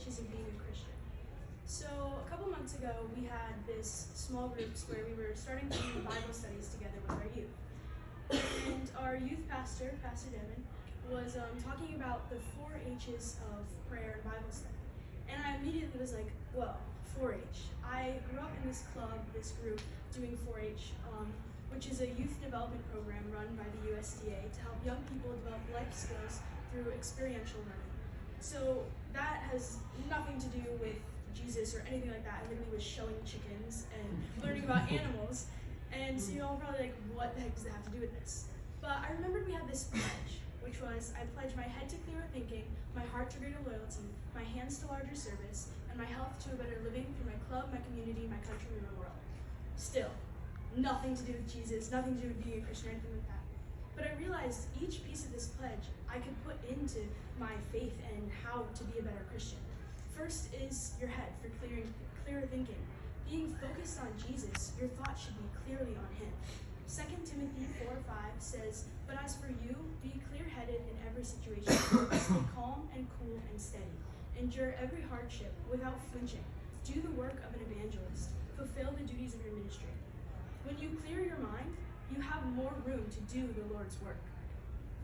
H's of being a Christian. So a couple months ago, we had this small groups where we were starting to do Bible studies together with our youth. And our youth pastor, Pastor Devin, was talking about the 4 H's of prayer and Bible study. And I immediately was like, whoa, 4-H. I grew up in this club, this group, doing 4-H, which is a youth development program run by the USDA to help young people develop life skills through experiential learning. So that has nothing to do with Jesus or anything like that. I literally was showing chickens and learning about animals. And so you're all probably like, what the heck does that have to do with this? But I remembered we had this pledge, which was, I pledge my head to clearer thinking, my heart to greater loyalty, my hands to larger service, and my health to a better living through my club, my community, my country, and my world. Still, nothing to do with Jesus, nothing to do with being a Christian or anything like that. But I realized each piece of this pledge I could put into my faith and how to be a better Christian. First is your head for clearer thinking. Being focused on Jesus, your thoughts should be clearly on him. 2 Timothy 4:5 says, "But as for you, be clear-headed in every situation. Stay calm and cool and steady. Endure every hardship without flinching. Do the work of an evangelist. Fulfill the duties of your ministry." When you clear your mind, you have more room to do the Lord's work.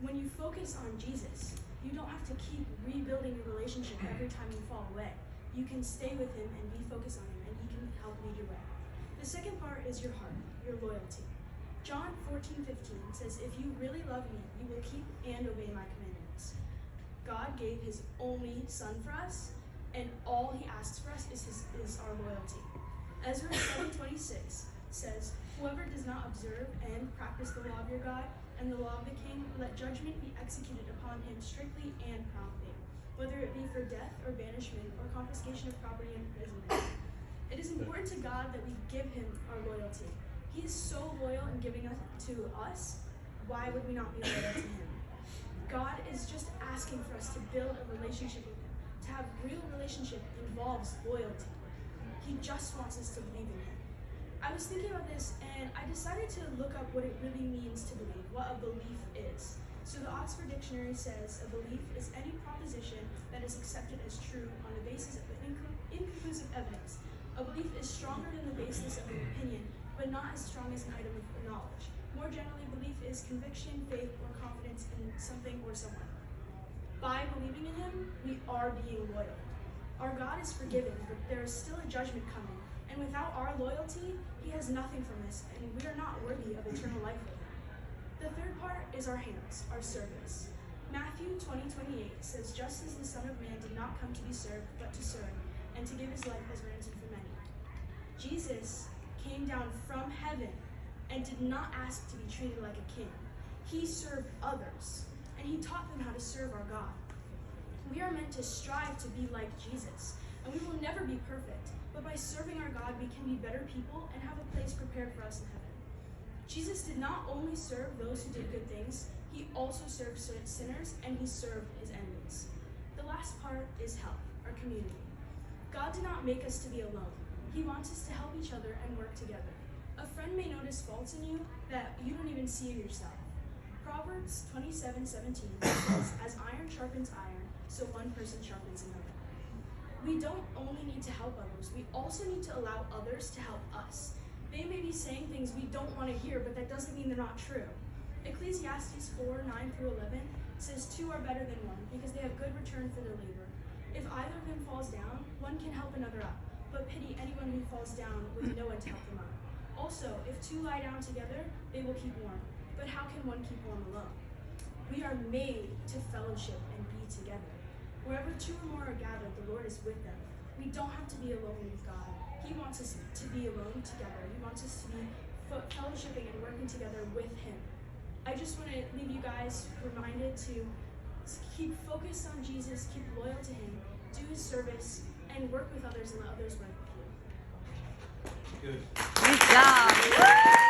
When you focus on Jesus, you don't have to keep rebuilding your relationship every time you fall away. You can stay with him and be focused on him, and he can help lead your way. The second part is your heart, your loyalty. John 14:15 says, "If you really love me, you will keep and obey my commandments." God gave his only son for us, and all he asks for us is our loyalty. Ezra 7:26 says, "Whoever does not observe and practice the law of your God and the law of the king, let judgment be executed upon him strictly and promptly, whether it be for death or banishment or confiscation of property and imprisonment." It is important to God that we give him our loyalty. He is so loyal in giving us to us. Why would we not be loyal to him? God is just asking for us to build a relationship with him. To have real relationship involves loyalty. He just wants us to believe in him. I was thinking about this and I decided to look up what it really means to believe, what a belief is. So the Oxford Dictionary says a belief is any proposition that is accepted as true on the basis of inconclusive evidence. A belief is stronger than the basis of an opinion, but not as strong as an item of knowledge. More generally, belief is conviction, faith, or confidence in something or someone. By believing in him, we are being loyal. Our God is forgiving, but there is still a judgment coming. And without our loyalty, he has nothing from us, and we are not worthy of eternal life with him. The third part is our hands, our service. Matthew 20:28 says, "Just as the Son of Man did not come to be served, but to serve, and to give his life as ransom for many." Jesus came down from heaven and did not ask to be treated like a king. He served others, and he taught them how to serve our God. We are meant to strive to be like Jesus, and we will never be perfect, but by serving our God, we can be better people and have a place prepared for us in heaven. Jesus did not only serve those who did good things, he also served sinners, and he served his enemies. The last part is help, our community. God did not make us to be alone. He wants us to help each other and work together. A friend may notice faults in you that you don't even see in yourself. Proverbs 27:17 says, "As iron sharpens iron, so one person sharpens another." We don't only need to help others, we also need to allow others to help us. They may be saying things we don't want to hear, but that doesn't mean they're not true. Ecclesiastes 4:9-11 says, "Two are better than one, because they have good return for their labor. If either of them falls down, one can help another up, but pity anyone who falls down with no one to help them up. Also, if two lie down together, they will keep warm. But how can one keep warm alone?" We are made to fellowship and be together. Wherever two or more are gathered, the Lord is with them. We don't have to be alone with God. He wants us to be alone together. He wants us to be fellowshipping and working together with him. I just want to leave you guys reminded to keep focused on Jesus, keep loyal to him, do his service, and work with others and let others work with you. Good. Good job.